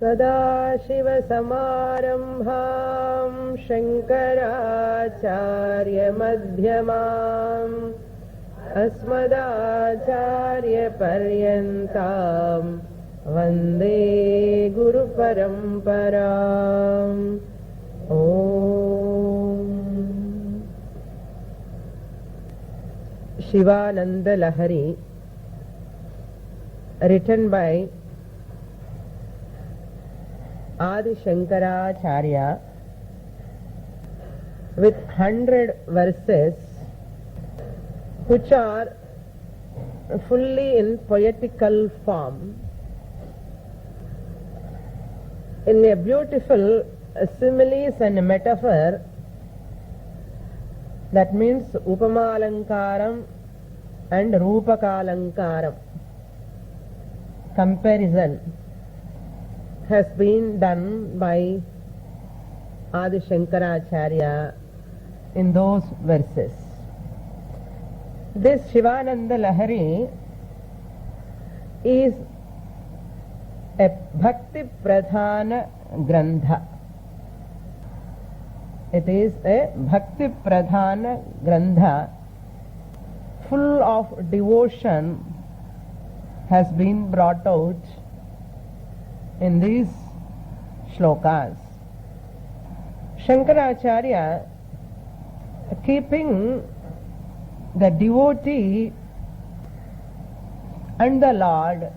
सदाशिवसमारम्भां शङ्कराचार्यमध्यमाम् अस्मदाचार्यपर्यन्तां वन्दे गुरुपरम्पराम्। ॐ Shivananda Lahari, written by Adi Shankaracharya, with 100 verses which are fully in poetical form, in a beautiful similes and metaphor. That means Upamalankaram and Rupakalankaram comparison has been done by Adi Shankaracharya in those verses. This Shivananda Lahari is a Bhakti Pradhana Grantha. It is a Bhakti Pradhana Grantha, full of devotion, has been brought out in these shlokas. Shankaracharya, keeping the devotee and the Lord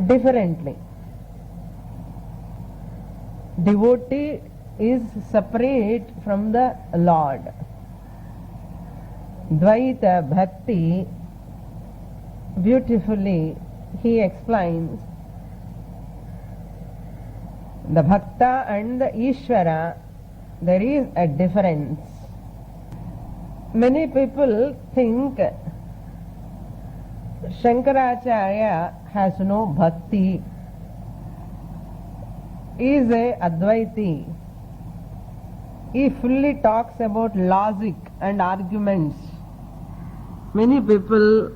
differently. Devotee is separate from the Lord. Dvaita Bhakti, beautifully he explains, the Bhakta and the Ishvara, there is a difference. Many people think Shankaracharya has no bhakti, is a Advaiti. He fully talks about logic and arguments. Many people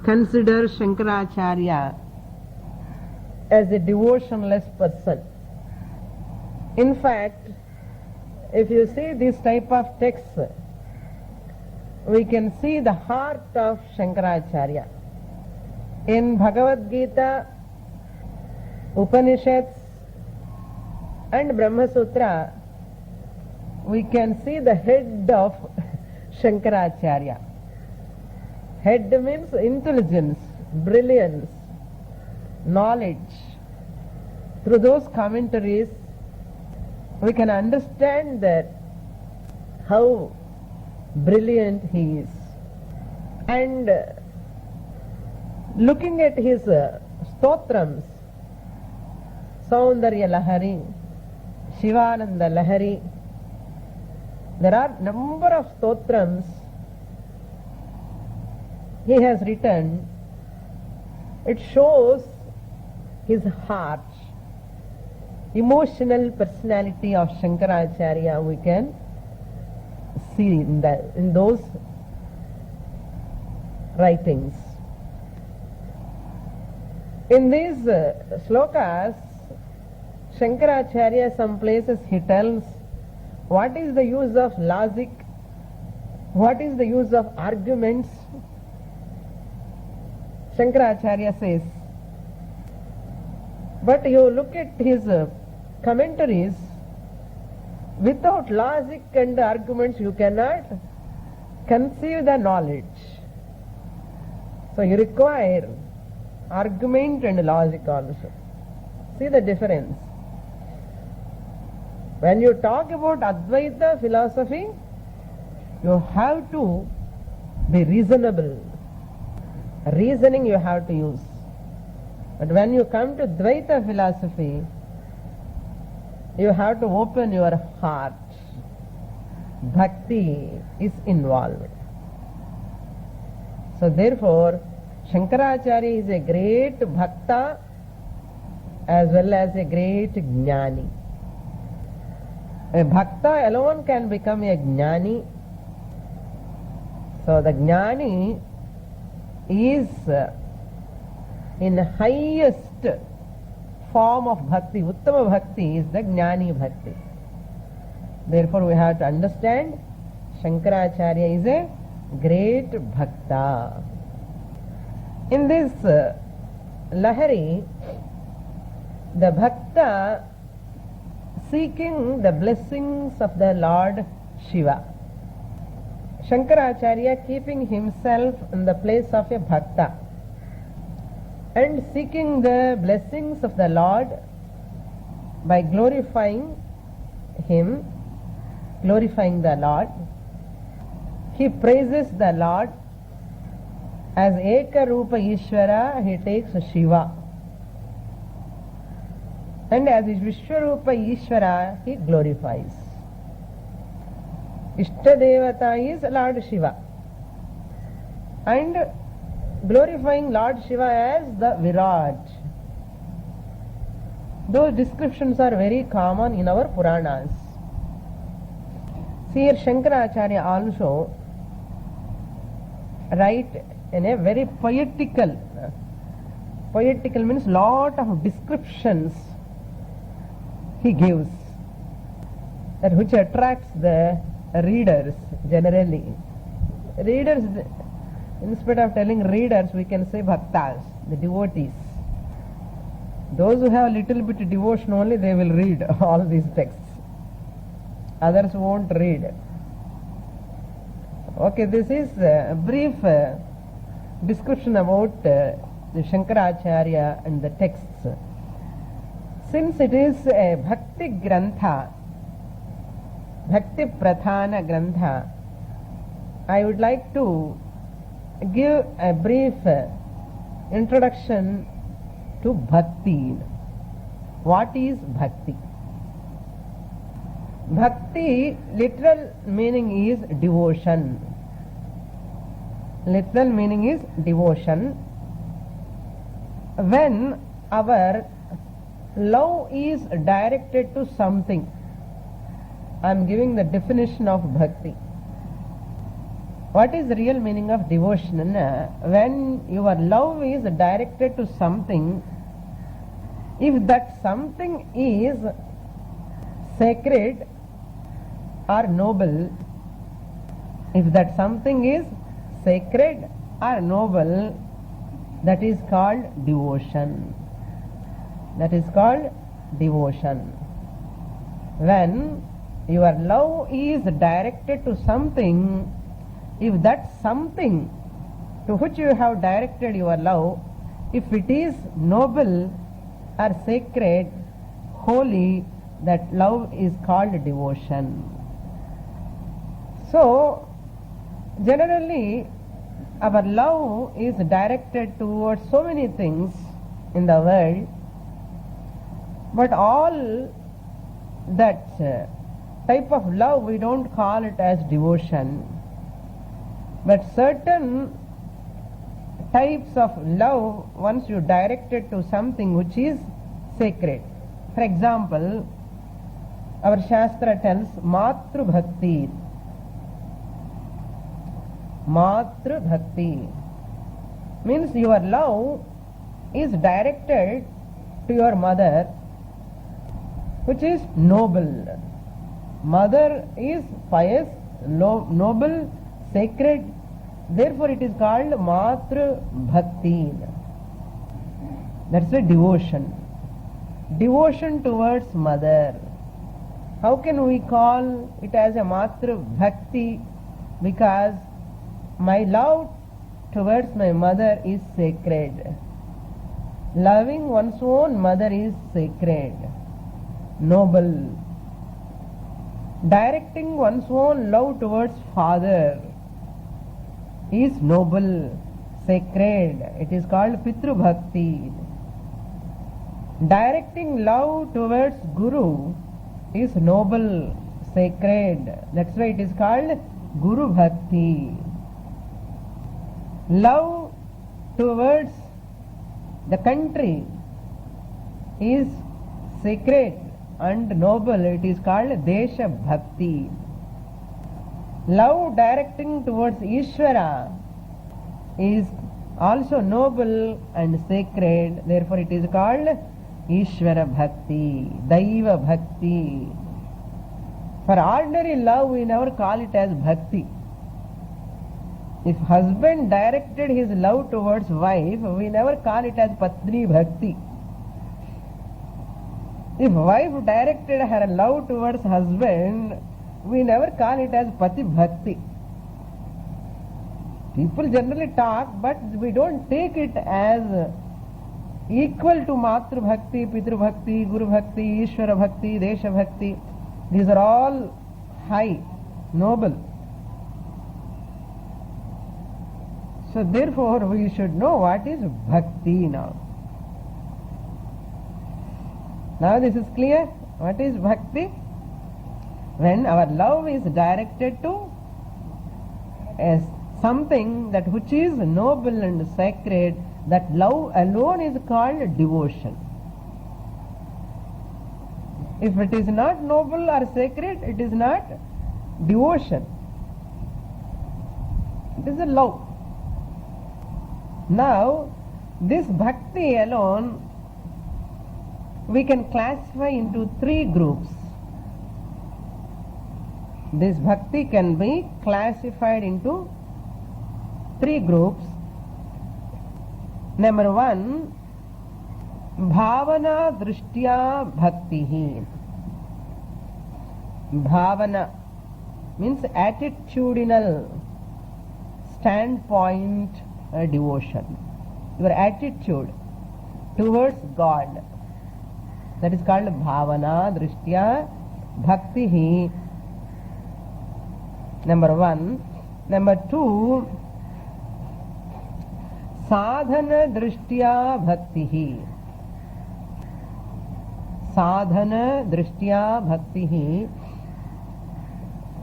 consider Shankaracharya as a devotionless person. In fact, if you see this type of text, we can see the heart of Shankaracharya. In Bhagavad Gita, Upanishads and Brahma Sutra, we can see the head of Shankaracharya. Head means intelligence, brilliance, knowledge. Through those commentaries, we can understand that how brilliant he is. And looking at his stotrams, Saundarya Lahari, Shivananda Lahari, there are number of stotrams he has written. It shows his heart, emotional personality of Shankaracharya. We can see in those writings. In these shlokas, Shankaracharya, some places he tells what is the use of logic, what is the use of arguments. Shankaracharya says, but you look at his commentaries, without logic and arguments you cannot conceive the knowledge. So you require argument and logic also. See the difference. When you talk about Advaita philosophy, you have to be reasonable. Reasoning you have to use. But when you come to Dvaita philosophy, you have to open your heart. Bhakti is involved. So therefore, Shankaracharya is a great Bhakta as well as a great Jnani. A Bhakta alone can become a Jnani. So the Jnani is in highest form of bhakti, Uttama bhakti, is the Jnani bhakti. Therefore we have to understand Shankaracharya is a great bhakta. In this Lahari, the bhakta seeking the blessings of the Lord Shiva. Shankaracharya keeping himself in the place of a bhakta and seeking the blessings of the Lord by glorifying him, glorifying the Lord. He praises the Lord. As Eka Rupa Ishvara, he takes Shiva. And as Vishwarupa Ishvara, he glorifies. Ishtadevata is Lord Shiva. And glorifying Lord Shiva as the Virat. Those descriptions are very common in our Puranas. See, here Shankaracharya also write in a very poetical means lot of descriptions he gives, that which attracts the readers generally. Readers, instead of telling readers, we can say bhaktas, the devotees. Those who have little bit devotion only, they will read all these texts. Others won't read. Okay, this is a brief description about the Shankaracharya and the texts. Since it is a Bhakti Grantha, Bhakti Prathana Grantha, I would like to give a brief introduction to Bhakti. What is Bhakti? Bhakti, literal meaning is devotion. Literal meaning is devotion. When our love is directed to something, I am giving the definition of Bhakti. What is the real meaning of devotion? When your love is directed to something, if that something is sacred or noble, if that something is sacred or noble, that is called devotion. That is called devotion. When your love is directed to something, if that something to which you have directed your love, if it is noble or sacred, holy, that love is called devotion. So, generally, our love is directed towards so many things in the world, but all that type of love we don't call it as devotion. But certain types of love, once you direct it to something which is sacred. For example, our Shastra tells Matru Bhakti. Matru Bhakti means your love is directed to your mother, which is noble. Mother is pious, noble, sacred. Therefore it is called Matru Bhakti. That's a devotion. Devotion towards mother. How can we call it as a Matru Bhakti? Because my love towards my mother is sacred. Loving one's own mother is sacred, noble. Directing one's own love towards father is noble, sacred. It is called Pitru Bhakti. Directing love towards Guru is noble, sacred. That's why it is called Guru Bhakti. Love towards the country is sacred and noble. It is called Desha Bhakti. Love directing towards Ishvara is also noble and sacred. Therefore it is called Ishvara Bhakti, Daiva Bhakti. For ordinary love we never call it as Bhakti. If husband directed his love towards wife, we never call it as Patni Bhakti. If wife directed her love towards husband, we never call it as Pati Bhakti. People generally talk, but we don't take it as equal to Matru Bhakti, Pitru Bhakti, Guru Bhakti, Ishvara Bhakti, Desha Bhakti. These are all high, noble. So therefore we should know what is Bhakti now. Now this is clear. What is Bhakti? When our love is directed to something that which is noble and sacred, that love alone is called devotion. If it is not noble or sacred, it is not devotion. It is a love. Now, this bhakti alone we can classify into three groups. This bhakti can be classified into three groups. Number one, Bhavana Drishtya Bhakti. Bhavana means attitudinal standpoint devotion. Your attitude towards God. That is called Bhavana Drishtya Bhakti. Number one. Number two, Sadhana Drishtya Bhakti. Sadhana Drishtya Bhakti,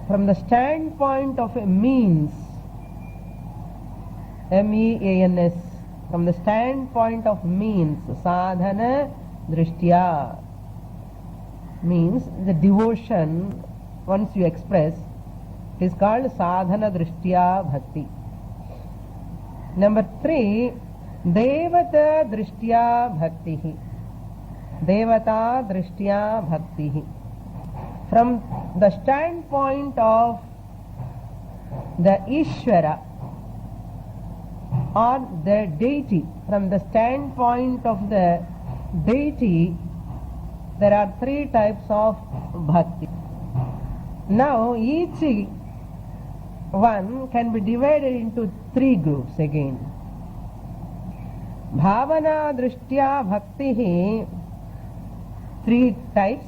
from the standpoint of a means, means, from the standpoint of means, sadhana drishtya means the devotion once you express, it is called sadhana drishtya bhakti. Number three, devata drishtya bhakti. Devata drishtya bhakti, from the standpoint of the Ishvara or the deity, from the standpoint of the deity, there are three types of bhakti. Now each one can be divided into three groups again. Bhavana drishtya bhakti, three types.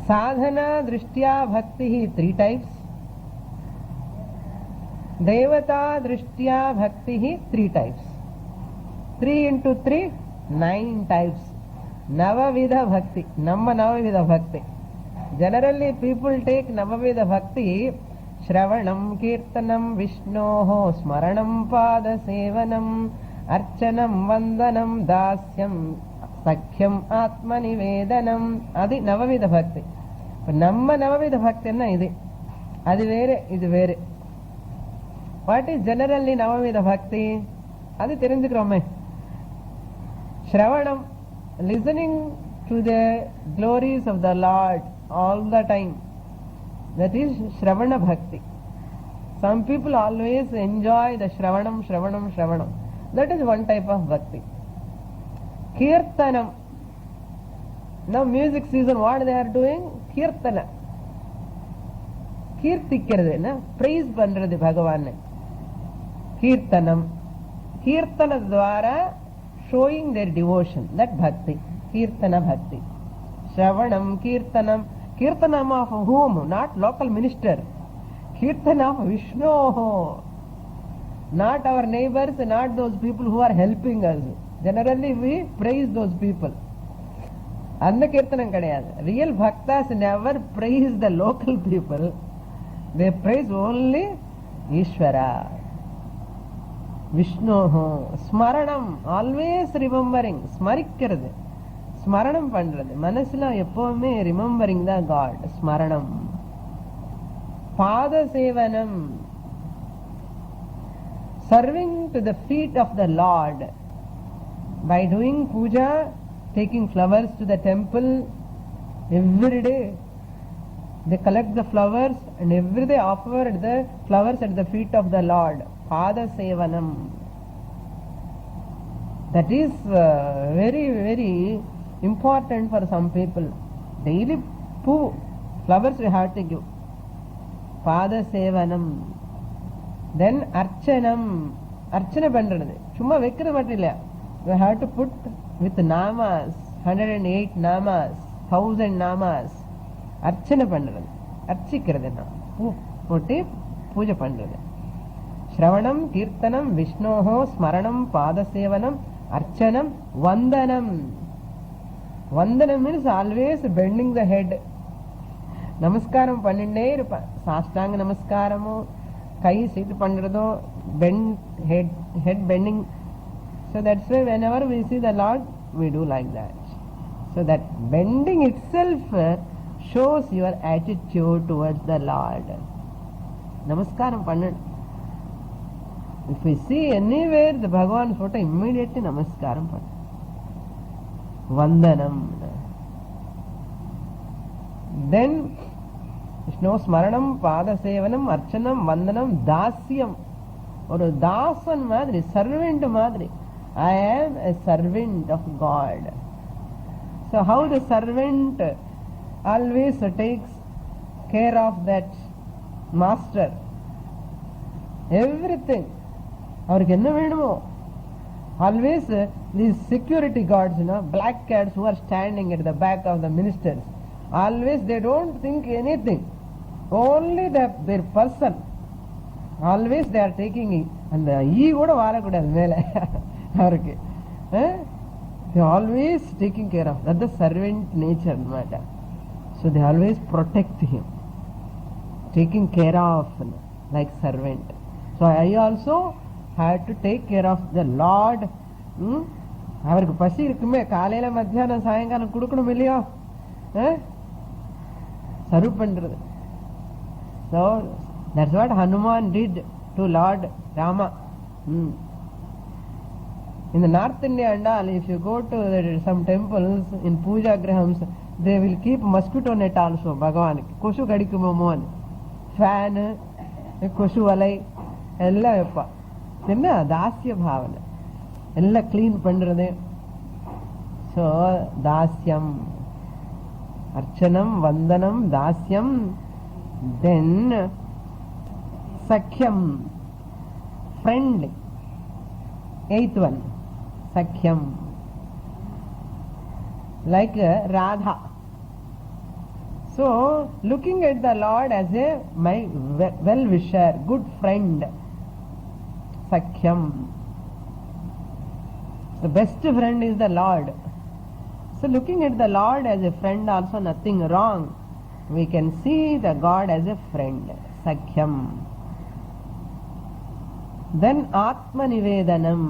Sadhana drishtya bhakti, three types. Devata drishtya bhakti, three types. 3 into 3, 9 types. Navavidha bhakti, Navavidha bhakti. Generally people take Navavidha bhakti, Shravanam, Kirtanam, Vishnoho, Smaranam, Pada Sevanam, Archanam, Vandanam, Dasyam, Sakhyam, Atmani Vedanam. Adi Navavidha bhakti. Navavidha bhakti anna idi. Adi vere, idi vere. What is generally Navavidha bhakti? Adi terinjukromme. Shravanam, listening to the glories of the Lord all the time. That is Shravana Bhakti. Some people always enjoy the Shravanam. That is one type of Bhakti. Kirtanam. Now music season, what they are doing? Kirtana. Kirtikkiradhu, praise pandrathu Bhagavan. Kirtanam. Kirtana dwara showing their devotion. That Bhakti. Kirtana Bhakti. Shravanam, Kirtanam. Kirtanam of whom? Not local minister. Kirtanam of Vishnu. Not our neighbors, not those people who are helping us. Generally we praise those people. Anna Kirtanam kadayadu. Real bhaktas never praise the local people. They praise only Ishvara. Vishnu. Smaranam, always remembering. Smarikkiradhu. Smaranam pandrathu. Manasila eppovume remembering the God. Smaranam. Pada Sevanam. serving to the feet of the Lord. By doing puja, taking flowers to the temple every day, they collect the flowers and every day offer the flowers at the feet of the Lord. Pada Sevanam. That is very, very important for some people. Daily flowers we have to give. Pada Sevanam. Then Archanam. Archana Bandradade. Chumma Vekkada Matilla. We have to put with namas, 108 namas, 1000 namas. Archana Bandradade. Archikradana. Poti Puja Pandradade. Shravanam, Kirtanam, Vishnoho, Smaranam, Padasevanam, Archanam, Vandanam. Vandanam means always bending the head. Namaskaram panninde irupa. Sastanga namaskaramu, kai situ pandrado, bend head bending. So that's why whenever we see the Lord, we do like that. So that bending itself shows your attitude towards the Lord. Namaskaram pannadu. If we see anywhere the Bhagavan photo, immediately namaskaram pannadu. Vandanam. Then Vishnu Smaranam, Pada Sevanam, Archanam, Vandanam, Dasyam. Or Dasan Madri, servant Madri. I am a servant of God. So how the servant always takes care of that master. Everything. Always these security guards, black cats who are standing at the back of the ministers, always they don't think anything. Only their person. Always they are taking it. And the ego they are always taking care of. That's the servant nature matter. So they always protect him. Taking care of like servant. So I also had to take care of the Lord. அவருக்கு பசி இருக்குமே, காலையில மத்தியானம் சாயங்காலம் கொடுக்கணும் இல்லையோ, serve பண்றது. So that's what Hanuman did to Lord Rama. In the North India and all, if you go to some temples in puja grahams, they will keep mosquito net also. Bhagavan koshu kadikumo fan koshu alai ella veppa enna dasya bhavana ella clean pandrathe. So dasyam, archanam, vandanam, dasyam. Then sakyam, friendly. Eighth one, sakyam, like Radha. So looking at the Lord as my well-wisher, good friend. Sakyam. The best friend is the Lord. So looking at the Lord as a friend also nothing wrong. We can see the God as a friend. Sakyam. Then Atma Nivedanam.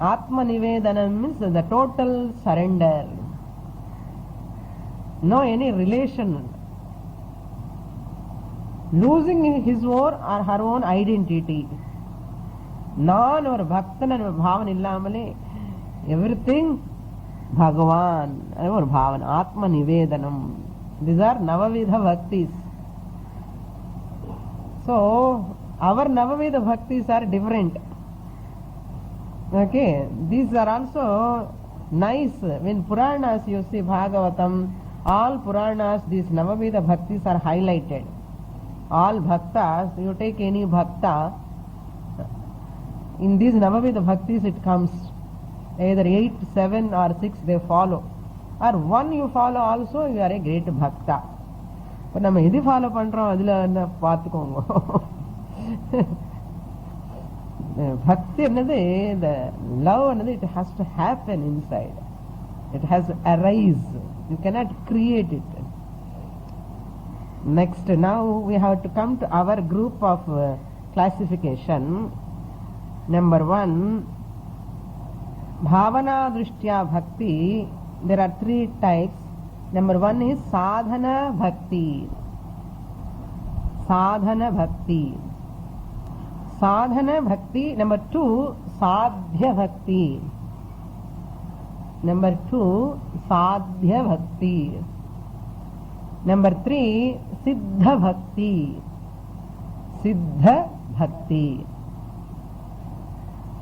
Atma Nivedanam means the total surrender. No any relation. Losing his own or her own identity. Non or bhaktan or bhavan illamale. Everything Bhagavan or bhavan. Atma Nivedanam. These are Navavidha Bhaktis. So our Navavidha Bhaktis are different. Okay, these are also nice. When Puranas you see Bhagavatam, all Puranas, these Navavidha Bhaktis are highlighted. All Bhaktas, you take any Bhakta, in these Navavidha Bhaktis it comes either 8, 7 or 6 they follow. Or one you follow also, you are a great Bhakta. But நம்ம எது follow பண்றோம் அதுல என்ன பார்த்துக்கோங்க. Bhakti என்னது, the love என்னது, it has to happen inside. It has to arise. You cannot create it. Next, now we have to come to our group of classification. Number 1, Bhavana Drishtya Bhakti. There are 3 types. Number 1 is Sadhana Bhakti. Sadhana Bhakti. Sadhana bhakti. Number 2, sadhya bhakti. Number 2, sadhya bhakti. Number 3, siddha bhakti. Siddha bhakti.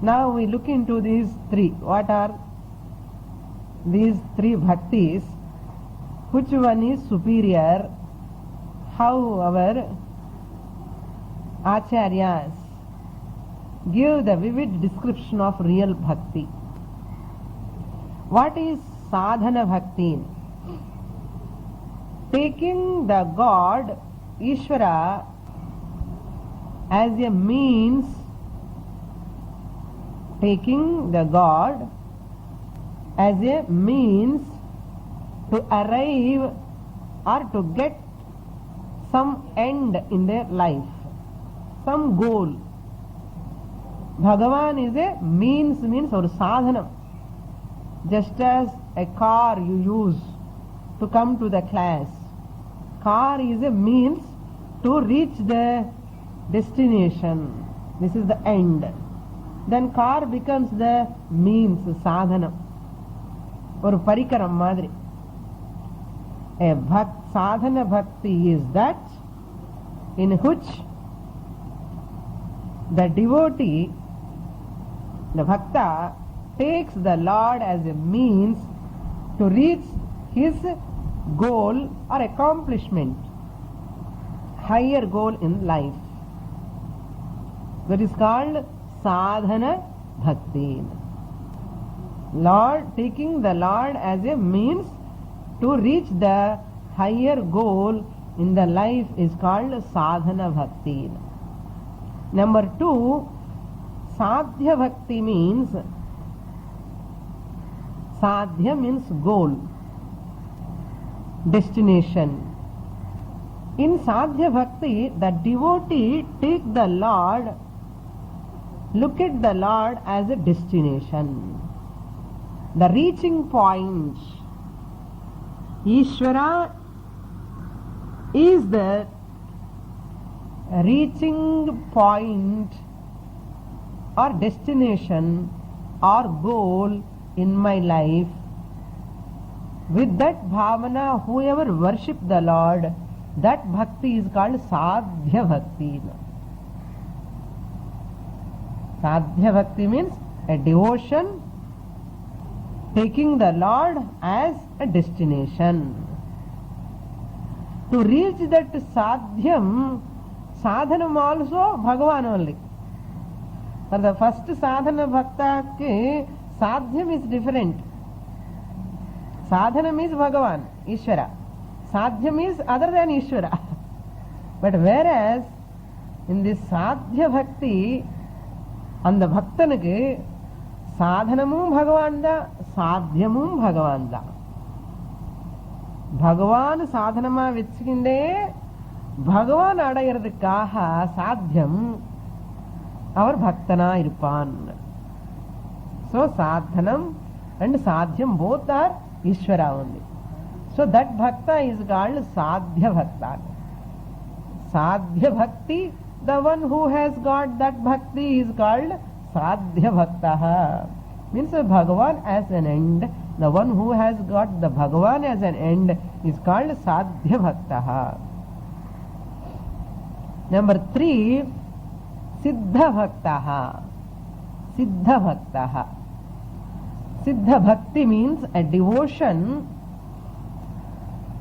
Now we look into these three. What are these three bhaktis? Which one is superior? How our acharyas give the vivid description of real bhakti. What is sadhana bhakti? Taking the God, Ishvara, as a means, taking the God as a means to arrive or to get some end in their life, some goal. Bhagavan is a means or sadhana. Just as a car you use to come to the class. Car is a means to reach the destination. This is the end. Then car becomes the means, sadhana. Or parikaram madri. A sadhana bhakti is that in which the devotee, the bhakta, takes the Lord as a means to reach his goal or accomplishment, higher goal in life. That is called sadhana bhakti. Lord, taking the Lord as a means to reach the higher goal in the life is called sadhana bhakti. Number 2, sadhya bhakti means, sadhya means goal, destination. In sadhya bhakti, the devotee take the Lord, look at the Lord as a destination, the reaching point. Ishvara is the reaching point or destination or goal in my life. With that bhavana, whoever worship the Lord, that bhakti is called sadhya bhakti. Sadhya bhakti means a devotion taking the Lord as a destination. To reach that sadhyam, sadhanam also Bhagavan only. For the first sadhana bhakta ke sadhyam is different. Sadhanam is Bhagavan, Ishvara. Sadhyam is other than Ishvara. But whereas in this sadhya bhakti, and the bhaktanuku sadhanamum Bhagavanda, sadhyamum Bhagavanda. Bhagavan sadhanama vechikinde Bhagavan adayirudukkaha sadhyam our bhaktana irpan. So sadhanam and sadhyam both are Ishvara only. So that bhakta is called sadhya bhakta. Sadhya bhakti, the one who has got that bhakti is called sadhya bhakta. Means Bhagavan as an end. The one who has got the Bhagavan as an end is called sadhya bhakta. Number 3, siddha bhakta. Siddha bhakta. Siddha bhakti means a devotion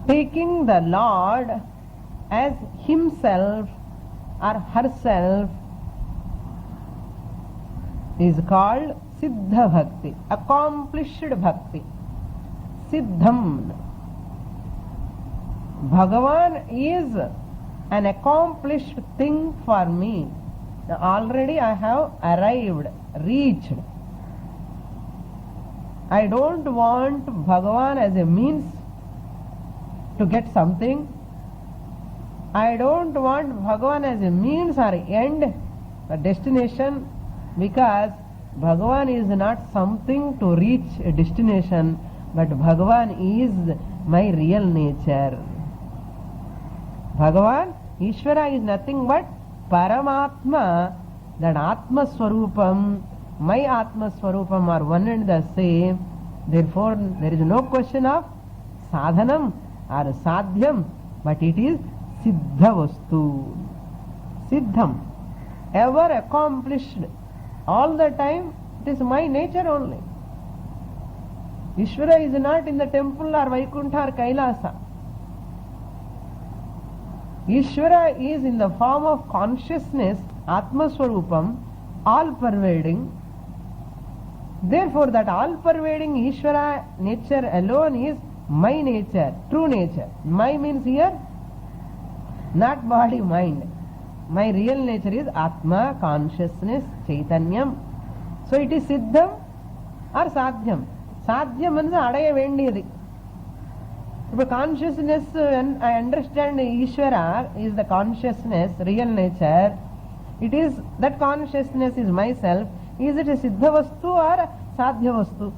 taking the Lord as himself or herself is called siddha bhakti, accomplished bhakti. Siddham. Bhagavan is an accomplished thing for me. Already I have arrived, reached. I don't want Bhagavan as a means to get something. I don't want Bhagavan as a means or end, a destination, because Bhagavan is not something to reach a destination, but Bhagavan is my real nature. Bhagavan, Ishvara is nothing but Paramatma that Atma Swarupam, my Atma Swarupam are one and the same. Therefore, there is no question of sadhanam or sadhyam, but it is siddha vastu. Siddham, ever accomplished, all the time, it is my nature only. Ishvara is not in the temple or Vaikuntha or Kailasa. Ishvara is in the form of consciousness, Atma Swarupam, all pervading. Therefore, that all pervading Ishvara nature alone is my nature, true nature. My means here not body, mind. My real nature is Atma, consciousness, Chaitanyam. So it is Siddham or Sadhyam. Sadhyam means adaya vendiyadi. But consciousness, I understand Ishvara is the consciousness, real nature. It is, that consciousness is myself. Is it a Siddha Vastu or a Sadhya Vastu?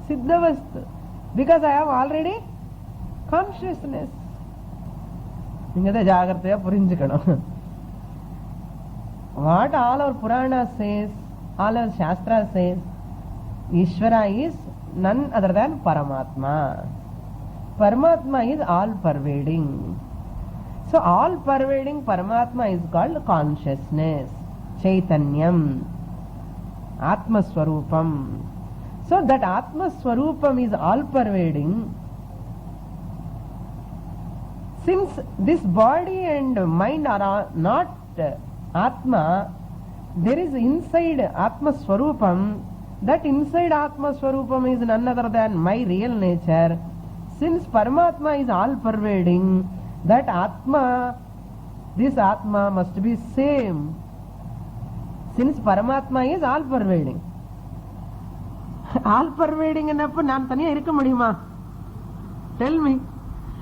Siddha Vastu. Because I have already consciousness. What all our Purana says, all our Shastra says, Ishvara is none other than Paramatma. Paramatma is all pervading. So all pervading Paramatma is called consciousness, Chaitanyam, Atma Swarupam. So that Atma Swarupam is all pervading. Since this body and mind are not Atma, there is inside Atma Swarupam. That inside Atma Swarupam is none other than my real nature. Since Paramatma is all pervading, that Atma, this Atma must be same. Since Paramatma is all pervading. All pervading ennappo naan thaniya irukka mudiyuma? Tell me.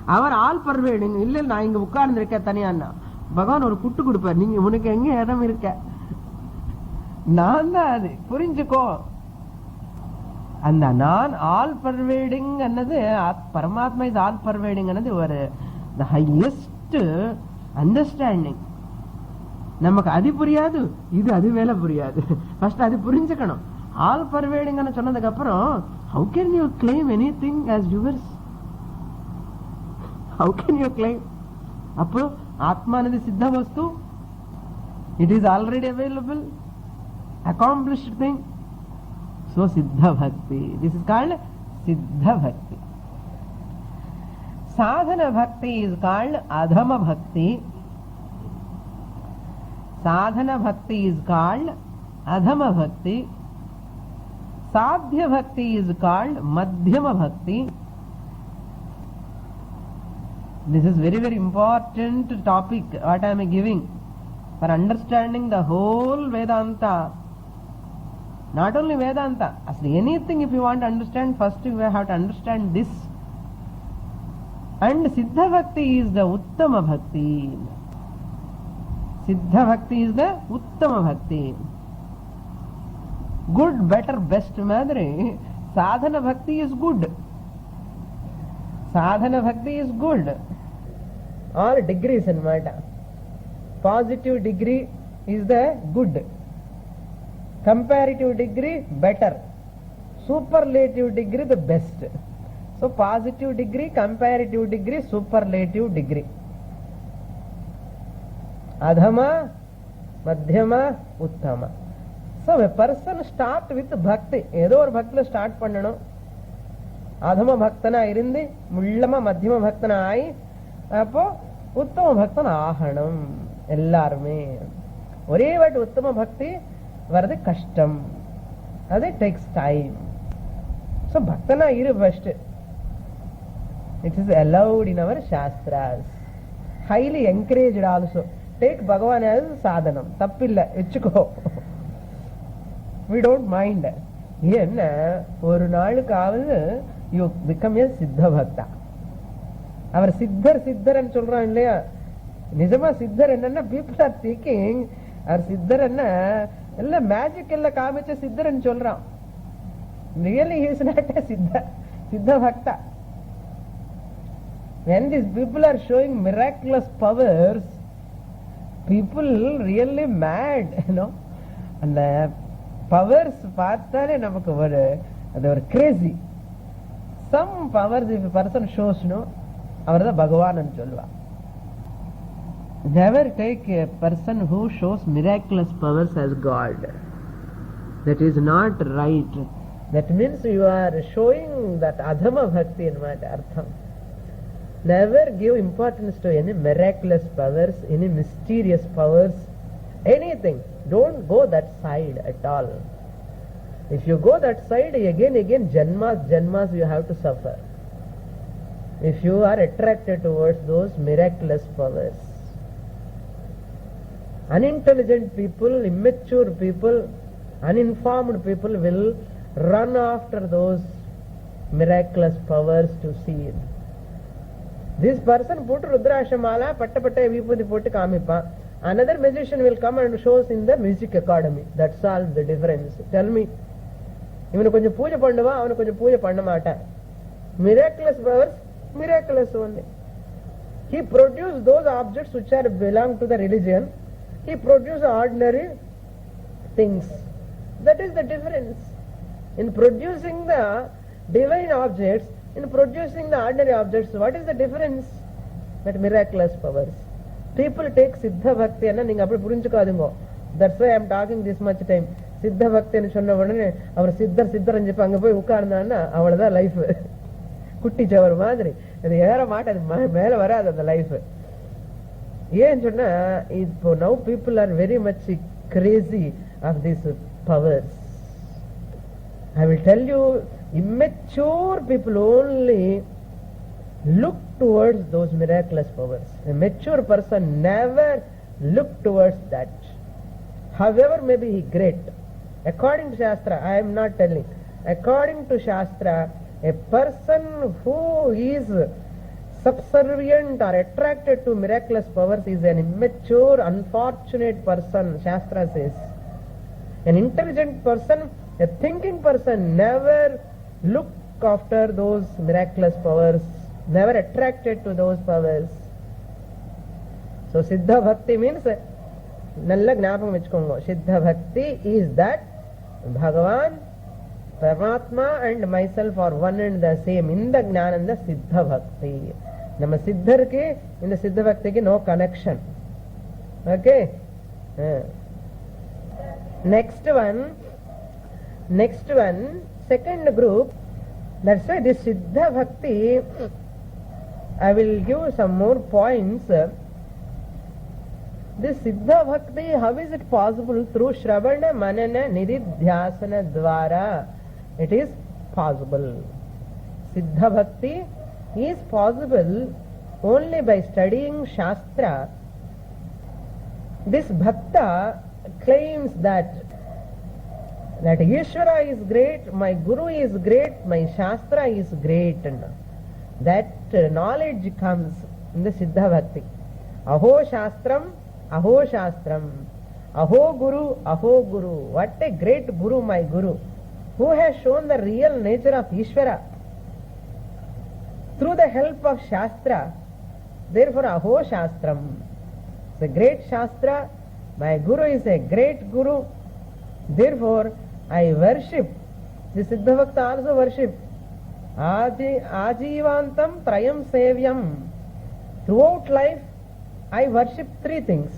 Our all pervading, illa na inga ukkaarndirukka thaniyanna. Bhagavan oru kuttu kudupaar. Ninga unakku enga edam irukka? Naan da adu. Purinjukko. And the non-all pervading annadu, Paramatma is all pervading annadu the highest understanding. நமக்கு அது புரியாது, இது அது வேலை புரியாது. First அது புரிஞ்சுக்கணும். All pervading சொன்னதுக்கு அப்புறம் how can you claim anything as yours? How can you claim? அப்போ ஆத்மா అనేది సిద్ధ వస్తు. It is already available, accomplished thing. So Siddha Bhakti. This is called Siddha Bhakti. Sadhana Bhakti is called Adhama Bhakti. Sadhana Bhakti is called Adhama Bhakti. Sadhya Bhakti is called Madhyama Bhakti. This is very, very important topic what I am giving for understanding the whole Vedanta. Not only Vedanta, as anything if you want to understand, first you have to understand this. And Siddha Bhakti is the Uttama Bhakti. Siddha Bhakti is the Uttama Bhakti. Good, better, best madre. Sadhana Bhakti is good. Sadhana Bhakti is good. All degrees in matter. Positive degree is the good. Comparative degree, better. Superlative degree, the best. So positive degree, comparative degree, superlative degree. Adhama, Madhyama, Uttama. So a person start with bhakti. Edo or bhakti start pannano. Adhama bhaktana irindi, Mullama Madhyama bhaktana ai, appo Uttama bhaktana ahanam. Ellarme. Ore but Uttama bhakti varade kashtam. That takes time. So bhaktana iru first. It is allowed in our shastras. Highly encouraged also. Take Bhagavan as sadhanam. Tappilla, ichuko. We don't mind. Here, oru naalukavadu you become a Siddha Bhakta. Our Siddhar and children illaya. Nijama Siddhar enna people are thinking our Siddhar enna ella magic ella kaamicha Siddhar and children. Really he is not a Siddha Bhakta. When these people are showing miraculous powers, people really mad, அந்த powers பார்த்தாலே நமக்கு ஒரு அது ஒரு crazy. Some powers if person shows no, அவர் தான் பகவான் சொல்லுவா. Never take a person who shows miraculous powers as God. That is not right. That means you are showing that adhama bhakti in what artham. Never give importance to any miraculous powers, any mysterious powers, anything. Don't go that side at all. If you go that side, again janmas you have to suffer. If you are attracted towards those miraculous powers. Unintelligent people, immature people, uninformed people will run after those miraculous powers to see it. This person put Rudrashamala, patta vipudi potu kaamipa. Another magician will come and shows in the music academy. That's all the difference. Tell me, ivanu konjam pooja pannuva, avanu konjam pooja pannamaata. Miraculous powers, miraculous only. He produced those objects which are belong to the religion. He produced ordinary things. That is the difference. In producing the divine objects, in producing the ordinary objects, what is the difference? But miraculous powers. People take Siddha Bhakti and ninga apdi purinchukadungo. That's why I am talking this much time. Siddha Bhakti nu sonna odane avaru siddhar nu cheppi anga poi ukkarndana avladha life. Kutti chavar madri. Adu yara maata adu mela varadu அந்த life. ஏன் சொன்னா இப்போ now people are very much crazy of these powers. I will tell you, immature people only look towards those miraculous powers. A mature person never look towards that. However maybe he great. According to Shastra, I am not telling. According to Shastra, a person who is subservient or attracted to miraculous powers is an immature, unfortunate person, Shastra says. An intelligent person, a thinking person never look after those miraculous powers, never attracted to those powers. So Siddha Bhakti means, nalla gnapam vechkongo, Siddha Bhakti is that Bhagavan, Paramatma and myself are one and the same. In the Jnananda Siddha Bhakti. நம்ம சித்தருக்கு இந்த சித்த பக்திக்கு no connection. Okay, next one second group. That's why this Siddha Bhakti, I will give some more points. This Siddha Bhakti, how is it possible? Through Shravana Manana Nididhyasana Dwara it is possible. Siddha Bhakti is possible only by studying Shastra. This Bhakta claims that Ishvara is great, my Guru is great, my Shastra is great. And that knowledge comes in the Siddha Bhakti. Aho Shastram, Aho Shastram, Aho Guru. What a great Guru, my Guru, who has shown the real nature of Ishvara through the help of Shastra. Therefore Aho Shastram. It's a great Shastra. My Guru is a great Guru. Therefore I worship. The Siddha Bhakta also worship. Ajivantam Trayam Sevyam. Throughout life I worship three things.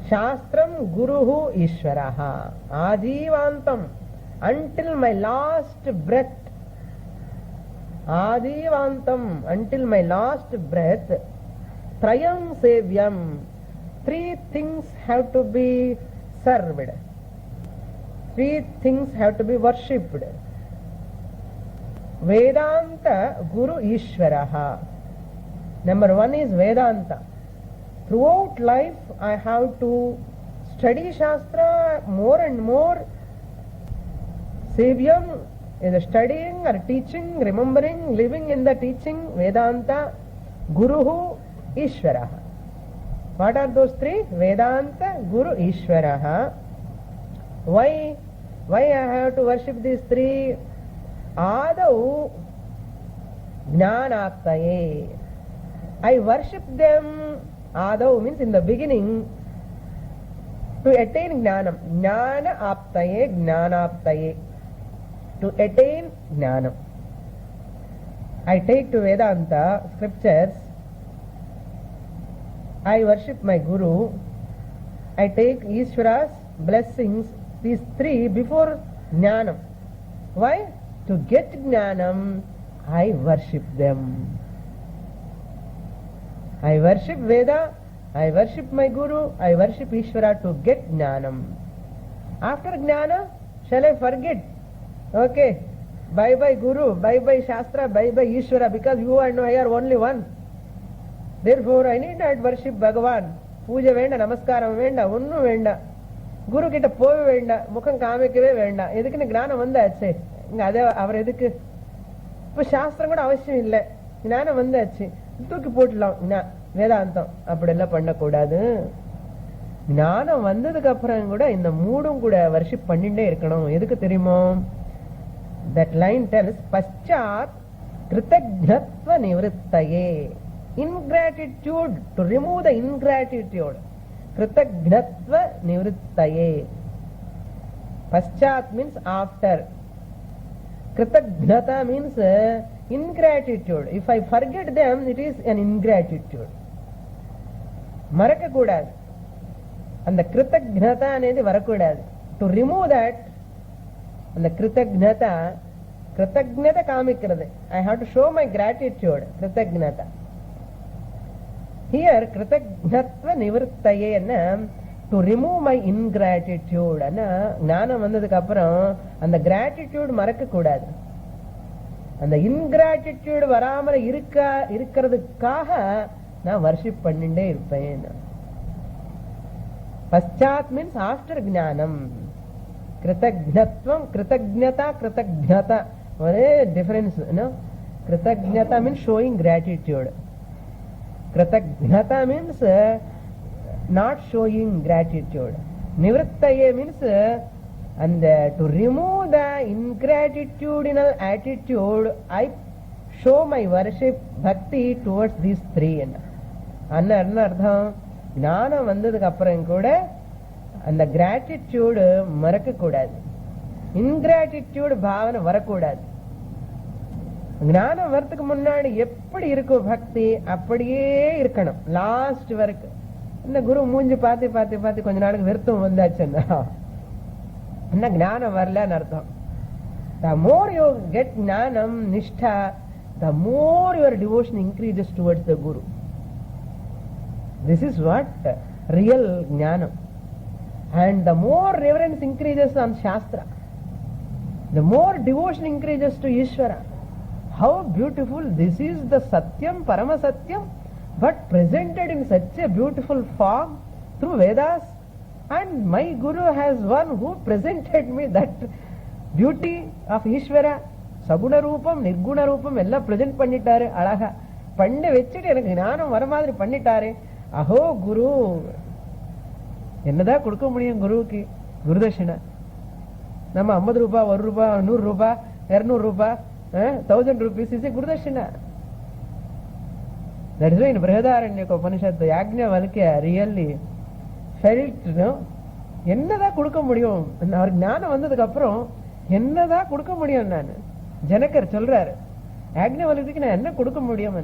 Shastram, Guruhu, Ishvaraha. Ajivantam, until my last breath. Adivantam, until my last breath. Trayam Sevyam, three things have to be served. Three things have to be worshipped. Vedanta, Guru, Ishvaraha. Number one is Vedanta. Throughout life I have to study Shastra more and more. Sevyam is studying or teaching, remembering, living in the teaching. Vedanta, Guruhu, Ishvaraha. What are those three? Vedanta, Guru, Ishvaraha. Why I have to worship these three? Adau Jnanaktaye. I worship them. Adau means in the beginning, To attain jnanam, jnana aptaye, jnanaptaye. To attain jnanam. I take to Vedanta scriptures, I worship my Guru, I take Ishvara's blessings, these three before jnanam. Why? To get jnanam, I worship them. I worship Veda, I worship my Guru, I worship Ishvara to get jnanam. After jnana, shall I forget? Okay, bye bye Guru, bye bye Shastra, bye bye Ishvara, because you and I are only one. Therefore, I need not worship Bhagavan. Puja venda, namaskaram venda, unnu venda. Guru kitta pove venda, mukham kaamikave venda. Edukku gnanam vandache. Inga ade avar edukku. Ipo shastram kuda avashyam illa. Gnanam vandache. தூக்கி போட்டுலாம் வேதாந்தம் அப்படியெல்லாம் பண்ணக்கூடாது. ஞானம் வந்ததுக்கு அப்புறம் கூட இந்த மூடும் கூட வர்ஷிப் பண்ணிட்டே இருக்கணும். எதுக்கு தெரியுமோ? தட் லைன் டெல்ஸ் பச்சாத் கிருதஜ்ஞத்வ நிவృత్తயே. ingratitude, to remove the ingratitude. கிருதஜ்ஞத்வ நிவృత్తயே. பச்சாத் means after. Kritaghnata means ingratitude. If I forget them, it is an ingratitude. Marakakudadu. And the Kritaghnata anedi varakudadu. To remove that, and the Kritaghnata kamikkiradhu. I have to show my gratitude. Kritaghnata. Here, Kritaghnatva nivrittaye enna, to remove my ingratitude. Gnanam vandadukku appuram and the gratitude marakakudadu. And the ingratitude varamal irukkiradukkaga na worship panninde irpen. Paschat means after jnanam. Kritaghnatvam, kritaghnata. What is the difference? No? Kritaghnata means showing gratitude. Kritaghnata means not showing gratitude. Nivrittaye means and to remove the ingratitudinal attitude, I show my worship bhakti towards these three. Anna ardham gnana vandadukku appuram kuda and the gratitude marakakudadu. Ingratitude bhavana varakudadu. ஞானம் வரத்துக்கு முன்னாடி எப்படி இருக்கும் பக்தி அப்படியே இருக்கணும் last வரைக்கும். இந்த குரு மூஞ்சி பார்த்து பார்த்து பார்த்து கொஞ்ச நாளுக்கு வெறுத்தம் வந்தாச்சுன்னா என்ன ஞானம் வரலன்னு அர்த்தம். The more you get gnanam, nishtha, the more your devotion increases towards the Guru. This is what real gnanam. And the more reverence increases on Shastra, the more devotion increases to Ishvara. How beautiful! This is the Satyam, Parama Satyam, but presented in such a beautiful form through Vedas. And my Guru has one who presented me that beauty of Ishvara. Saguna Rupam, Nirguna Rupam, ella present pannittare, alaga. Pande vechittu enakku gnanam vara maadhiri pannittare. Aho Guru. Ennada kodukka mudiyum Gurukku? Gurudashina. Nama 50 ரூபாய் 1 ரூபாய் 100 ரூபாய் 200 ரூபாய் 1000 rupees is a Gurudashina. That is why in Brihadaranyaka Upanishad, the Yajnavalkya really felt, என்னதா கொடுக்க முடியும் அவருக்கு ஞானம் வந்ததுக்கு அப்புறம் என்னதா கொடுக்க முடியும். நான் ஜனகர் சொல்றாரு யாஜ்ஞவல்கியருக்கு நான் என்ன கொடுக்க முடியும்.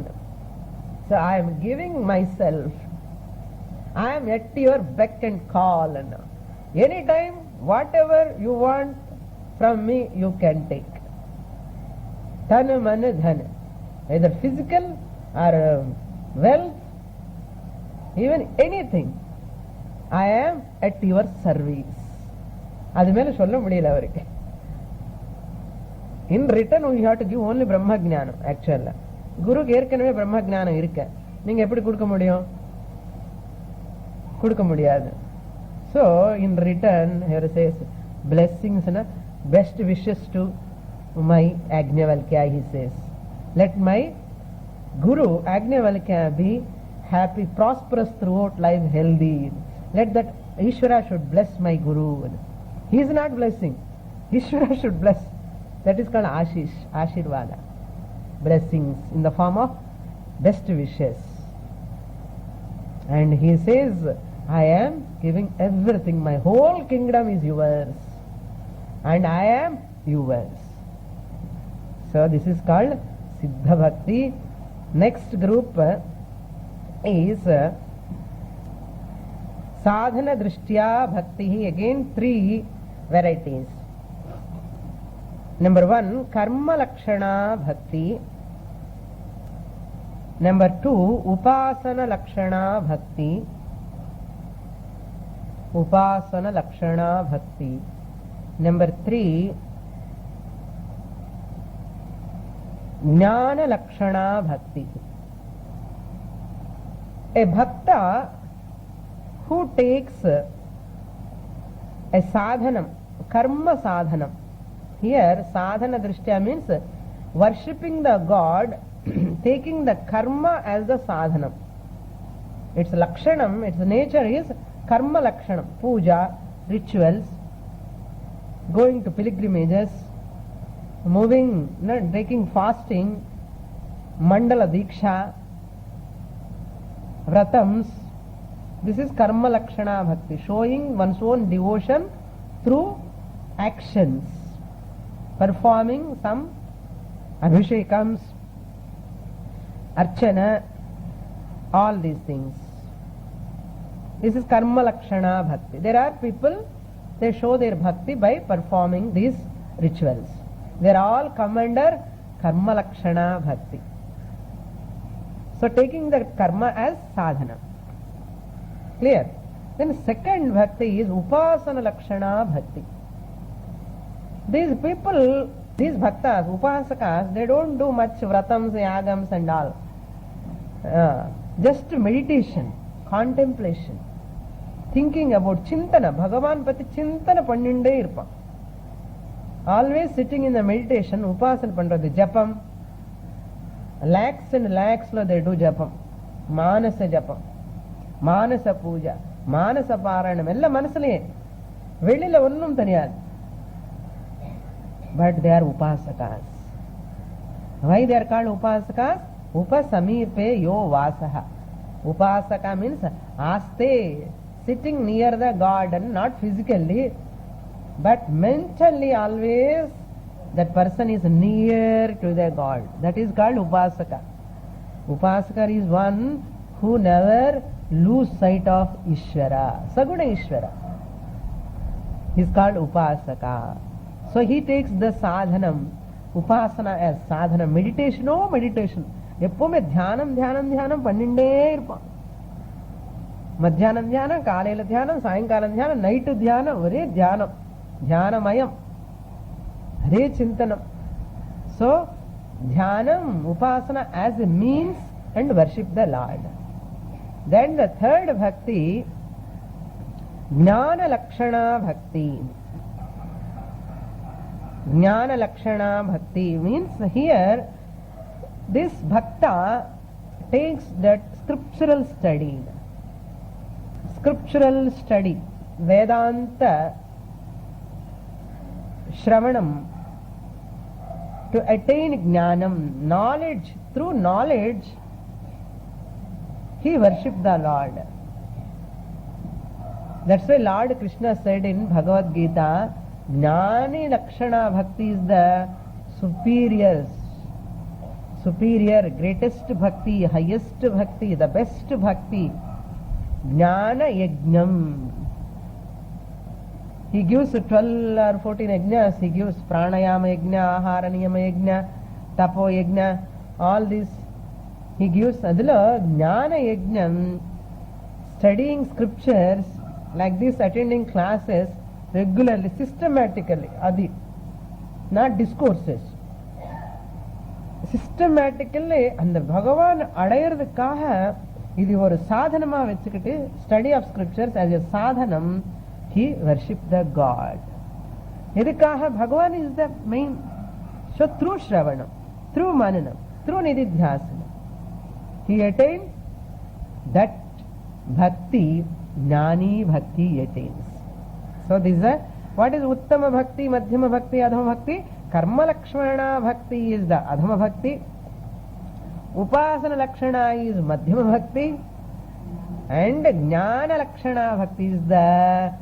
So I am giving myself, I am at your beck and call. Anytime whatever you want from me you can take. Tana mana dhana, either physical or wealth, even anything. I am at your service. அது மேல சொல்ல முடியல அவருக்கு. In return we have to give only Brahma Jnanam. Actually குருக்கு ஏற்கனவே பிரம்ம ஞானம் இருக்க, நீங்க எப்படி கொடுக்க முடியும்? கொடுக்க முடியாது. So in return here says blessings and best wishes to my Ajnavalkya. He says let my Guru Ajnavalkya be happy, prosperous throughout life, healthy. Let that Ishvara should bless my Guru. He is not blessing, Ishvara should bless. That is called Ashish, Ashirvada. Blessings in the form of best wishes. And he says I am giving everything. My whole kingdom is yours. And I am yours. So this is called Siddha Bhakti. Next group is Sadhana Drishtya Bhakti. Again 3 varieties. Number 1, Karma Lakshana Bhakti. Number 2, Upasana Lakshana Bhakti. Upasana Lakshana Bhakti. Number 3, Jnana Lakshana Bhakti. A bhakta who takes a sadhanam, karma sadhanam. Here sadhana drishtya means worshipping the God, taking the karma as the sadhanam. Its lakshanam, its nature is karma lakshanam, puja, rituals, going to pilgrimages, moving, taking fasting, mandala diksha, vratams. This is karma lakshana bhakti, showing one's own devotion through actions, performing some abhishekams, archana, all these things. This is karma lakshana bhakti. There are people, they show their bhakti by performing these rituals. They all come under karma lakshana bhakti. So taking the karma as sadhana. Clear? Then second bhakti is upasana lakshana bhakti. These people, these bhaktas, upasakas, they don't do much vratams, yagams and all. Just meditation, contemplation, thinking about chintana, Bhagavan pati chintana panninde irpa. Always sitting in the meditation, upasana pandrathu, japam, lakhs and lakhs lo they do japam, manasa japam, manasa puja, manasa paranam, ella manasale, velila onnum theriyadu. But they are upasakas. Why they are called upasakas? Upasamipe yo vasaha. Upasaka means aste, sitting near the God, and not physically, but mentally always that person is near to the God. That is called upasaka. Upasaka is one who never lose sight of Ishvara, Saguna Ishvara. He is called upasaka. So he takes the sadhanam, upasana as sadhana, meditation, meditation. எப்பவுமே தியானம் தியானம் தியானம் பண்ணிண்டே இருப்பான். மத்தியானம் தியானம், காலையில தியானம், சாயங்காலம் தியானம், நைட்டு தியானம், ஒரே தியானம், தியானமயம், அதே சிந்தனம். So dhyanam, upasana as a means and worship the Lord. Then the third bhakti, Jnana Lakshana Bhakti. Jnana Lakshana Bhakti means here this bhakta takes that scriptural study, Vedanta, Shravanam, to attain Jnanam, knowledge. Through knowledge, he worshipped the Lord. That's why Lord Krishna said in Bhagavad Gita, Jnani Lakshana Bhakti is the superior, greatest bhakti, highest bhakti, the best bhakti. Jnana Yajnam. He gives 12 or 14 yajnas. He gives pranayama yajna, ahara niyama yajna, tapo yajna, all this. He gives adila jnana yajnam, studying scriptures like this, attending classes regularly, systematically, adi, not discourses. Systematically, and the Bhagavan adayirudukkaga idu oru sadhanama vechukitte, study of scriptures as a sadhanam, he worshipped the God. Idukkaga Bhagavan is the main. So through Shravanam, through Mananam, through Nididhyasana, he attained that bhakti, Jnani Bhakti attains. So this is what is Uttama Bhakti, Madhyama Bhakti, Adhama Bhakti? Karma Lakshmana Bhakti is the Adhama Bhakti. Upasana Lakshana is Madhyama Bhakti. And Jnana Lakshana Bhakti is the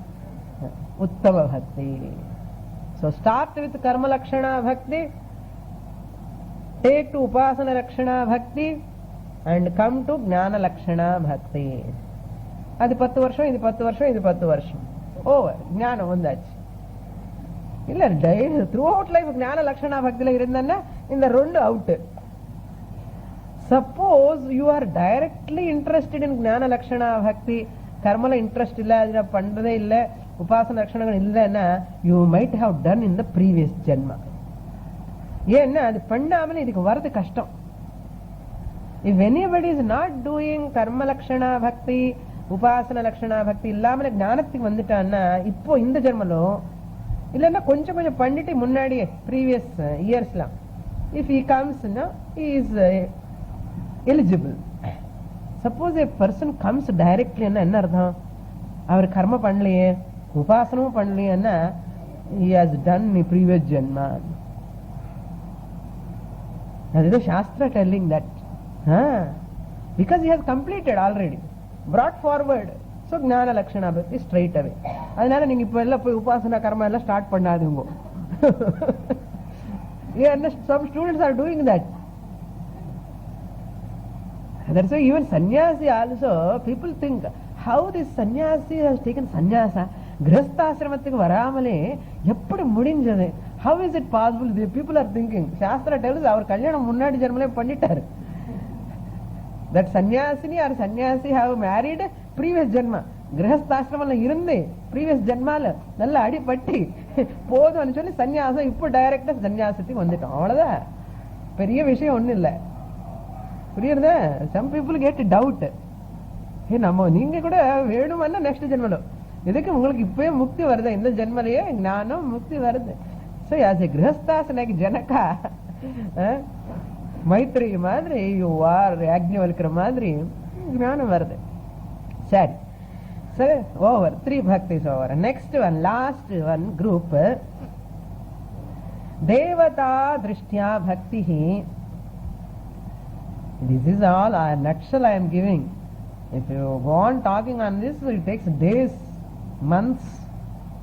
Uttama Bhakti. So start with Karma Lakshana Bhakti, take to Upasana Lakshana Bhakti, and come to Jnana Lakshana Bhakti. Adi 10 varsham, idi 10 varsham, idi 10 varsham. Over. Jnana ondachi. Illa throughout life Jnana Lakshana Bhakti la irundanna in the rendu out. Suppose you are directly interested in Jnana Lakshana Bhakti, Karma la interest illa, adina pandade illa, Upasana Lakshana illa na, you might have done in the previous janma. Yenna adi pandamale idikku varadu kashtam. If anybody is not doing Karma Lakshana Bhakti, Upasana Lakshana Bhakti illamale ஞானத்துக்கு வந்துட்டான்னா இப்போ இந்த ஜென்மலோ இல்லன்னா கொஞ்சம் கொஞ்சம் பண்ணிட்டு முன்னாடி previous yearsலாம் if he comes he is eligible. Suppose a person comes directly என்ன அர்த்தம் அவர் கர்ம பண்ணலையே உபாசனமும் பண்ணலையேன்னா he has done in previous janma. அதுதான் சாஸ்திர telling that because he has completed already, brought forward. So Jnana Lakshana Bhakti straight away. அதனால நீங்க இப்ப எல்லாம் போய் உபாசனா கர்மா எல்லாம் ஸ்டார்ட் பண்ணாதீங்க. Some students are doing that. That's why even sannyasi also, people think how this sannyasi has taken sannyasa, grihasthaashramattukku varamale eppadi mudinjadu, how is it possible? The people are thinking, Shastra tells our kalyanam munnadi janmale pannittaru. That sannyasini or sannyasi have married previous janma. Grihasthaashramala irunde previous janmala nalla adi patti podum nu solli sannyasa ippo direct sannyasati vanditom. Avladha periya vishayam onnu illa. Puriyudha? Some people get doubt. Hey namma neenga kuda venumanna next janmalo idukku ungalku ippe mukti varudha, indha janmalaye gnanam mukti varudha. So as a grihasthas like Janaka, Maitri madri, you are Agnivalkra madri, gnanam varudha. Sari. So over, 3 bhaktis over. Next one, last one group, Devata Drishtya Bhaktihi. This is all a nutshell I am giving. If you go on talking on this, it takes days, months,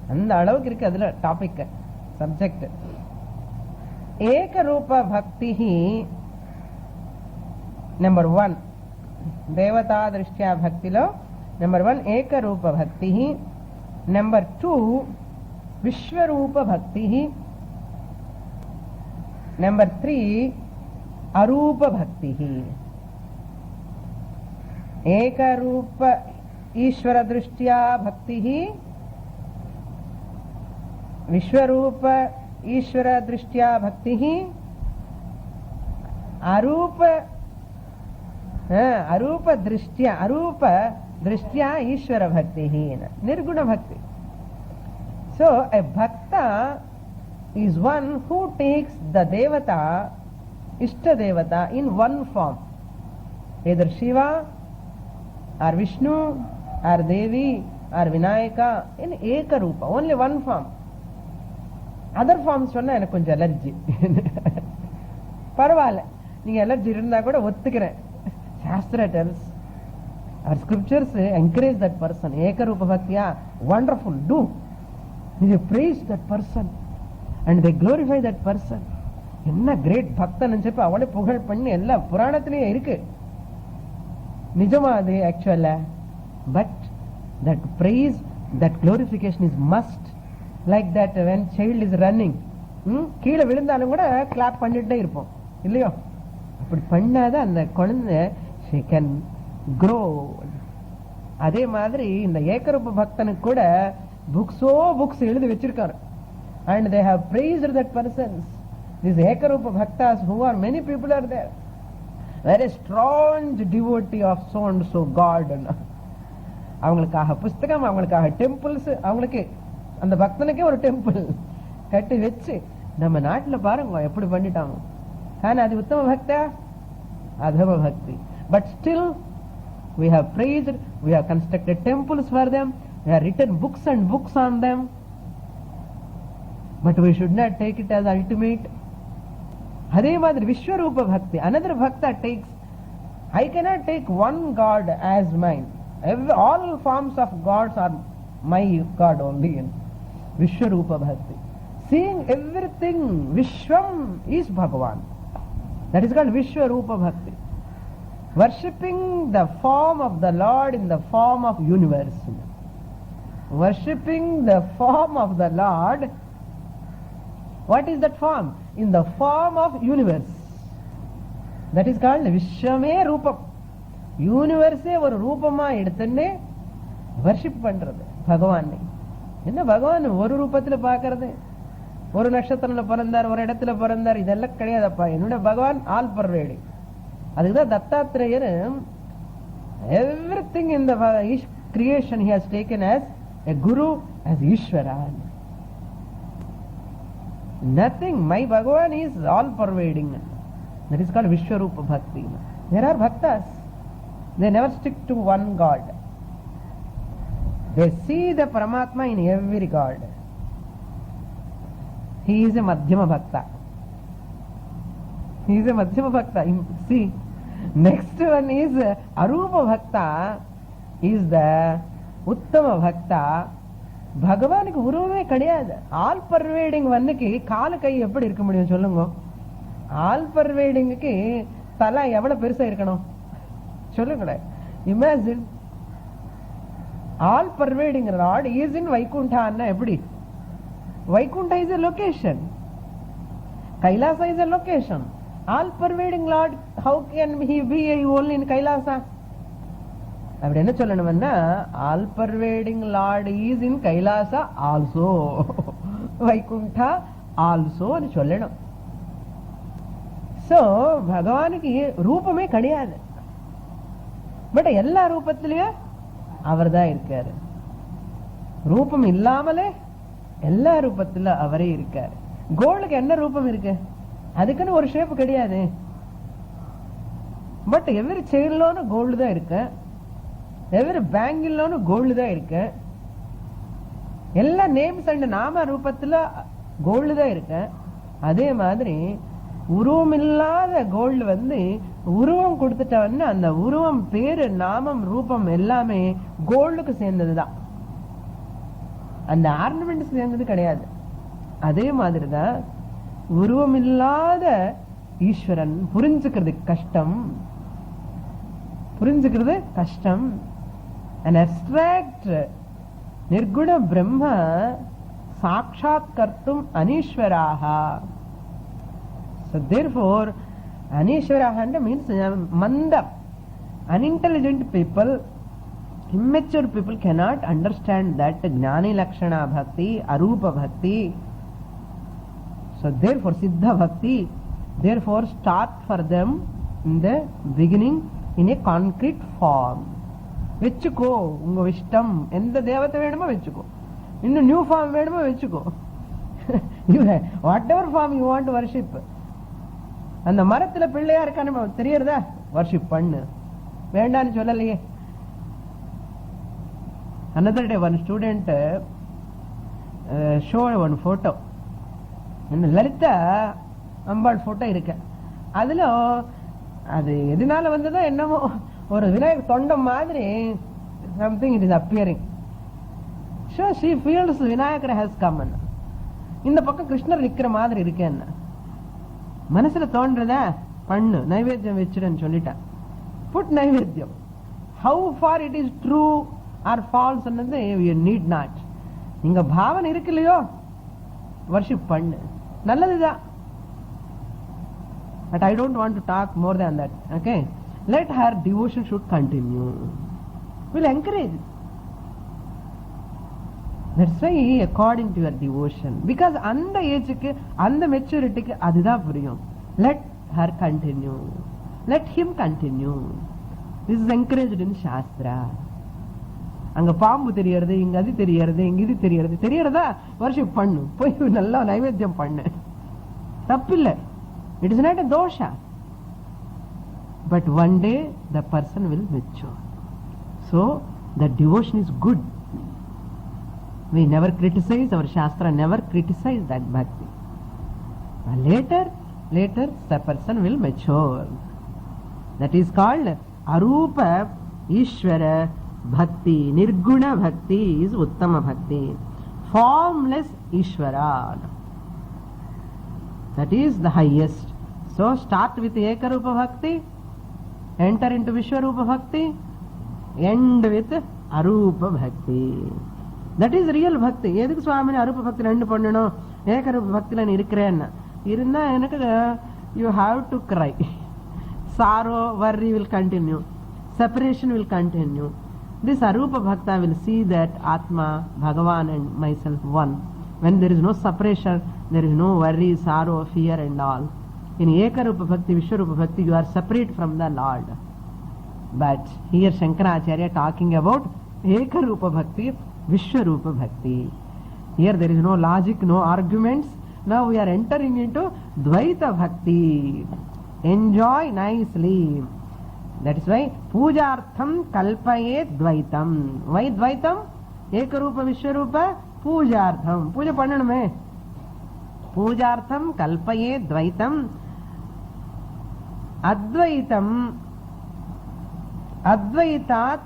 and alavukku irukku adula topic, subject. Ekarupa Bhaktihi, number 1. Devata Drishtya Bhaktilo, number 1 Ekarupa Bhaktihi, number 2 Vishwarupa Bhaktihi, number 3 Arupa Bhaktihi. Ekarupa Ishvara Drishtya Bhaktihi, Vishwarupa Ishvara Drishtya Bhaktihi, Arupa Drishtya Ishvara Bhaktihi, Nirguna Bhakti. So a Bhakta is one who takes the Devata, Ishta Devata, in one form, either Shiva or Vishnu or Devi or Vinayaka, in Eka Rupa, only one form. Other forms சொன்னா எனக்கு கொஞ்சம் allergy. பரவாயில்ல, நீங்க allergy இருந்தா கூட ஒத்துக்கிறேன். Shastra tells, our scriptures encourage that person. Ekarupa Bhaktiya, wonderful, do. They praise that person and they glorify that person. என்ன great பக்தன் చెప్పి அவளை புகழ் பண்ணி எல்லா புராணத்திலேயே இருக்கு. நிஜமா அது ஆக்சுவலா? But that praise, that glorification is must. Like that when child is running, கீழே விழுந்தாலும் கூட கிளாப் பண்ணிட்டே இருப்போம் இல்லையோ? அப்படி பண்ணாதான் அந்த குழந்தை she can grow. அதே மாதிரி இந்த ஏகரூப பக்தனுக்கு கூட books எழுதி வச்சிருக்காரு. And they have praised that persons. These Ekarupa Bhaktas, who are many people are there, very strong devotee of so and so God. அவங்களுக்காக புஸ்தகம், அவங்களுக்காக டெம்பிள்ஸ், அவங்களுக்கு அந்த பக்தனுக்கே ஒரு டெம்பிள் கட்டி வச்சு நம்ம நாட்டில் பாருங்க எப்படி பண்ணிட்டாங்க. కానీ అది ఉత్తమ భక్తి, అధమ భక్తి. But still we have praised, we have constructed temples for them, we have written books and books on them, but we should not take it as ultimate. அதே மாதிரி விஸ்வரூப பக்தி, another bhakta takes, I cannot take one God as mine, All forms of gods are my God only in Vishwarupa Bhakti. Seeing everything, Vishwam is Bhagavan. That is called Vishwarupa Bhakti. Worshipping the form of the Lord in the form of universe. Worshipping the form of the Lord. What is that form? In the form of universe. That is called Vishwame Rupam. Universe or Rupama எடுத்துன்னு worship பண்றது பகவானை. என்ன பகவான் ஒரு ரூபத்துல பார்க்கறது, ஒரு நட்சத்திரத்துல பிறந்தார், ஒரு இடத்துல பிறந்தார், இதெல்லாம் கிடையாதப்பா. என்னோட பகவான் ஆல் பர்வேடிங். அதுக்குதான் Dattatreya everything in the creation he has taken as a guru, as Ishvara. Nothing, my Bhagavan is all pervading. That is called Vishwarupa Bhakti. There are bhaktas, they never stick to one God. They see the Paramatma in every God. He is a Madhyama Bhakta. He is a Madhyama Bhakta. See, next one is Arupa Bhakta, is the Uttama Bhakta. பகவானுக்கு உருவமே கிடையாது. All pervading வன்னுக்கு கால கை எப்படி இருக்க முடியும் சொல்லுங்க? All பர்வேடிங்க்கு தலை எவ்வளவு பெருசா இருக்கணும் சொல்லுங்களேன். Imagine all pervading lord is in வைகுண்டான்னா எப்படி? Vaikuntha is a location, Kailasa is a location. All pervading Lord, how can he be only in Kailasa? அப்படி என்ன சொல்லணும்னா, all pervading lord is in Kailasa also, Vaikuntha also சொல்லணும். சோ பகவானுக்கு ரூபமே கிடையாது, but எல்லா ரூபத்திலயும் அவர் தான் இருக்காரு. ரூபம் இல்லாமலே எல்லா ரூபத்துல அவரே இருக்காரு. கோல்டுக்கு என்ன ரூபம் இருக்கு? அதுக்குன்னு ஒரு ஷேப் கிடையாது. பட் எவ்ரி செயின்லோனு கோல்டு தான் இருக்கு, எவ்ரி பேங்கிள்லோனு கோல்டு தான் இருக்கு. எல்லா நேம்ஸ் அண்ட் நாம ரூபத்துல கோல்டு தான் இருக்கு. அதே மாதிரி உருவம் இல்லாத கோல்டு உருவம் கொடுத்துட்டவன்னு அந்த உருவம் பேரு நாமம் ரூபம் எல்லாமே கோல்டுக்கு சேர்ந்ததுதான், அந்த ஆர்னமெண்ட் சேர்ந்தது கிடையாது. அதே மாதிரிதான் உருவம் இல்லாத ஈஸ்வரன் புரிஞ்சுக்கிறது கஷ்டம், புரிஞ்சுக்கிறது கஷ்டம். An abstract Nirguna Brahma Sakshat Kartum Anishwaraha. So therefore Anishwaraha means Manda, unintelligent people, immature people cannot understand that Jnani Lakshana Bhakti, Arupa Bhakti. So therefore Siddha Bhakti, therefore start for them in the beginning in a concrete form. வெச்சுக்கோ, உங்க இஷ்டம், எந்த தேவத்தை வேணுமோ வெச்சுக்கோ, இன்னும் new form வேணுமோ வெச்சுக்கோ, whatever form you want to worship. அந்த மரத்துல பிள்ளையா இருக்கானு தெரியறதா, வர்ஷிப் பண்ணு, வேண்டான்னு சொல்லலையே. another day one student showed one photo, Lalitha Ambal photo இருக்கு. அதுல அது எதனால வந்ததோ என்னமோ ஒரு விநாயகர் தொண்டம் மாதிரி something it is appearing. So she feels Vinayagar has come. இந்த பக்கம் கிருஷ்ணர் நிக்கிற மாதிரி இருக்கேன்னு மனசுல தோன்றதா, பண்ணு, நைவேத்தியம் வச்சிருன்னு சொல்லிட்டேன். புட் நைவேத்தியம். How far it is true or false ಅನ್ನೋದು you need not. நீங்க பாவனை இருக்குல்லையோ வர்ஷிப் பண்ணு, நல்லதுதான். But I don't want to talk more than that. Okay, let her devotion should continue. We'll encourage. That's why according to your devotion, because அந்த ஏஜுக்கு அந்த மெச்சூரிட்டிக்கு அதுதான் புரியும். Let her continue, let him continue. This is encouraged in Shastra. அங்க பாம்பு தெரியறது, இங்க அது தெரியறது, இங்க இது தெரியறது, தெரியறதா வர்ஷிப் பண்ணு, போய் நல்லா நைவேத்தியம் பண்ணு, தப்பில்லை. It is not a dosha. But one day the person will mature. So the devotion is good. We never criticize, our Shastra never criticize that bhakti. But later the person will mature. That is called Arupa Ishvara bhakti. Nirguna bhakti is uttama bhakti. Formless Ishvara. That is the highest. So start with Ekarupa bhakti, enter into Vishwarupa bhakti, end with Arupa bhakti. That is real bhakti. Edhukku Swamini Arupa bhakti rendu pannano, Ekarupa bhakti la irukren. Irundha enakku you have to cry. Sorrow, worry will continue. Separation will continue. This Arupa Bhakta will see that Atma, Bhagavan and myself one. When there is no separation, there is no worry, sorrow, fear and all. In Ekarupa Bhakti, Vishwarupa Bhakti, you are separate from the Lord. But here Shankaracharya talking about Ekarupa Bhakti, Vishwarupa Bhakti. Here there is no logic, no arguments. Now we are entering into Dvaita Bhakti. Enjoy nicely. That is why Pujartham Kalpayet Dvaitam. Why Dvaitam? Ekarupa Vishwarupa Pujartham. Puja Pandaname. Pujartham Kalpayet Dvaitam. Advaitam Advaitat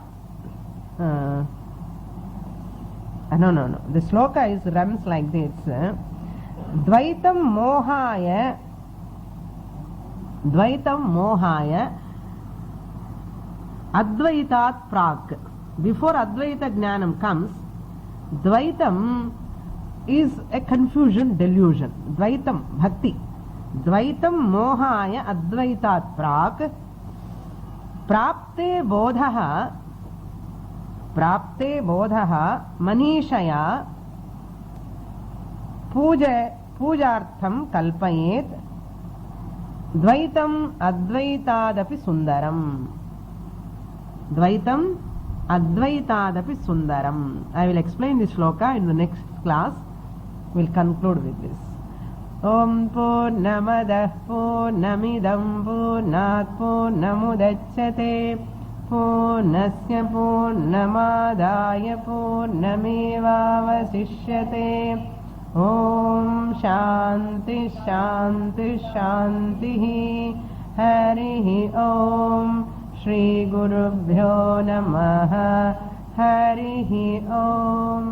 no. The sloka runs like this. Dvaitam Mohaya Advaitat Prak. Before Advaita Jnanam comes, Dvaitam is a confusion, delusion. Dvaitam, Bhakti. Dvaitam Mohaya Advaitat Prak. Prapte Bodhaha Manishaya Pujartham Kalpayet Dvaitam Advaitadapi Sundaram. Dvaitam Advaitadapi Sundaram. I will explain this shloka in the next class. We will conclude with this. Om Purnamadah Purnamidam Purnat Purnamudachyate Purnasya Purnamadaya Purnamevavasishyate. Om Shanti Shanti Shanti. Harihi Om. Shri Gurubhyo Namaha. Harihi Om.